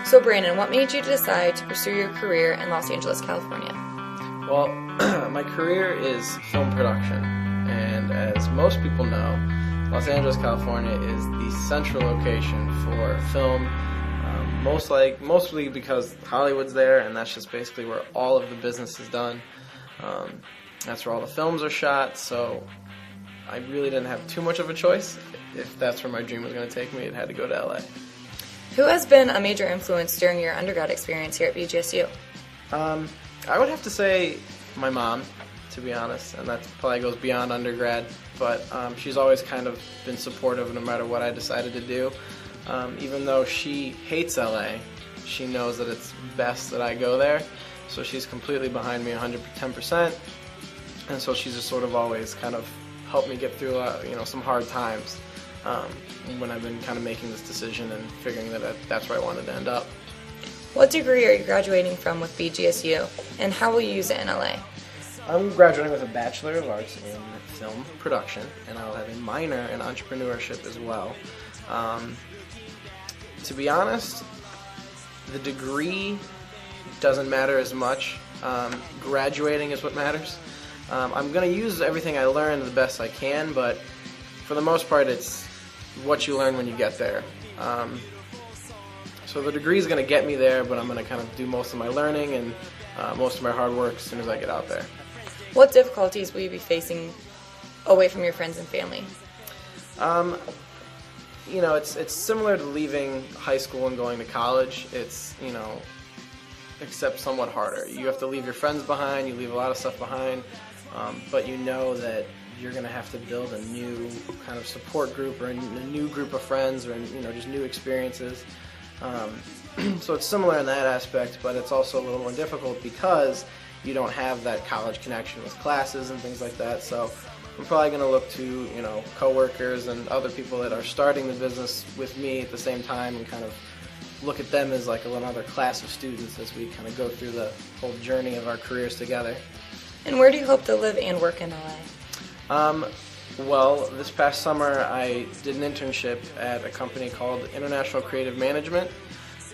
So Brandon, what made you decide to pursue your career in Los Angeles, California? Well, my career is film production, and as most people know, Los Angeles, California is the central location for film, mostly because Hollywood's there, and that's just basically where all of the business is done. That's where all the films are shot, so I really didn't have too much of a choice. If that's where my dream was going to take me, it had to go to LA. Who has been a major influence during your undergrad experience here at BGSU? I would have to say my mom, to be honest, and that probably goes beyond undergrad, but she's always kind of been supportive no matter what I decided to do. Even though she hates LA, she knows that it's best that I go there, so she's completely behind me 110%, and so she's just sort of always kind of helped me get through some hard times when I've been kind of making this decision and figuring that that's where I wanted to end up. What degree are you graduating from with BGSU, and how will you use it in LA? I'm graduating with a Bachelor of Arts in Film Production, and I'll have a minor in entrepreneurship as well. To be honest, the degree doesn't matter as much. Graduating is what matters. I'm going to use everything I learned the best I can, but for the most part, it's what you learn when you get there. So the degree is going to get me there, but I'm going to kind of do most of my learning and most of my hard work as soon as I get out there. What difficulties will you be facing away from your friends and family? It's similar to leaving high school and going to college. It's, except somewhat harder. You have to leave your friends behind, you leave a lot of stuff behind, but you know that you're going to have to build a new kind of support group or a new group of friends or, just new experiences. So it's similar in that aspect, but it's also a little more difficult because you don't have that college connection with classes and things like that. So I'm probably going to look to, coworkers and other people that are starting the business with me at the same time and kind of look at them as like another class of students as we kind of go through the whole journey of our careers together. And where do you hope to live and work in LA? Well, this past summer I did an internship at a company called International Creative Management,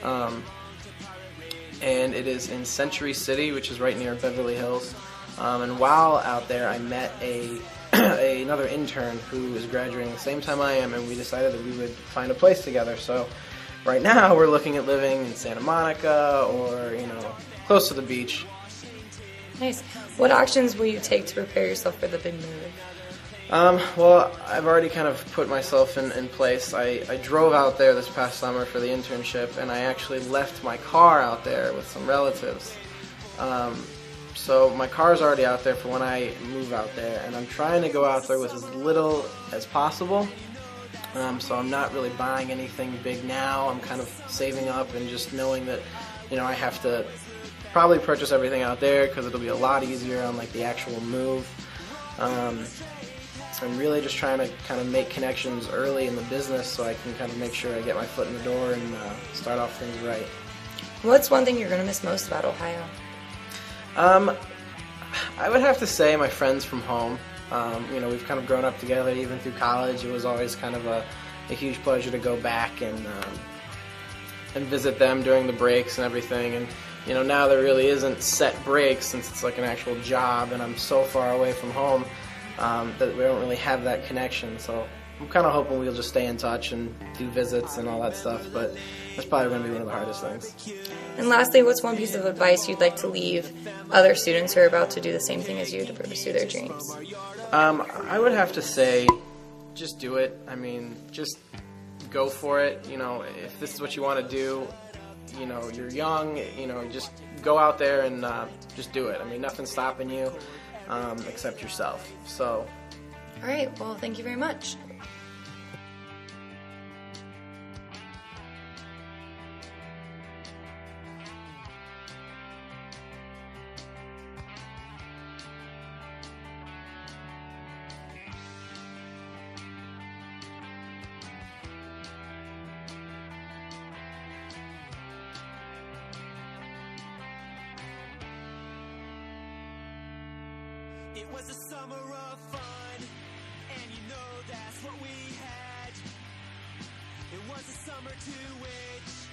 and it is in Century City, which is right near Beverly Hills. And while out there, I met another intern who is graduating the same time I am, and we decided that we would find a place together. So right now we're looking at living in Santa Monica or, close to the beach. Nice. What actions will you take to prepare yourself for the big move? Well, I've already kind of put myself in place. I drove out there this past summer for the internship, and I actually left my car out there with some relatives. So my car's already out there for when I move out there, and I'm trying to go out there with as little as possible. So I'm not really buying anything big now. I'm kind of saving up and just knowing that, I have to probably purchase everything out there because it'll be a lot easier on like the actual move. I'm really just trying to kind of make connections early in the business so I can kind of make sure I get my foot in the door and start off things right. What's one thing you're going to miss most about Ohio? I would have to say my friends from home. We've kind of grown up together even through college. It was always kind of a huge pleasure to go back and visit them during the breaks and everything. And now there really isn't set breaks since it's like an actual job, and I'm so far away from home that we don't really have that connection. So I'm kind of hoping we'll just stay in touch and do visits and all that stuff, but that's probably going to be one of the hardest things. And lastly, what's one piece of advice you'd like to leave other students who are about to do the same thing as you to pursue their dreams? I would have to say just do it. I mean, just go for it. If this is what you want to do, you're young, just go out there and just do it. I mean, nothing's stopping you except yourself. So. All right. Well, thank you very much. It was a summer of fun, and that's what we had. It was a summer to which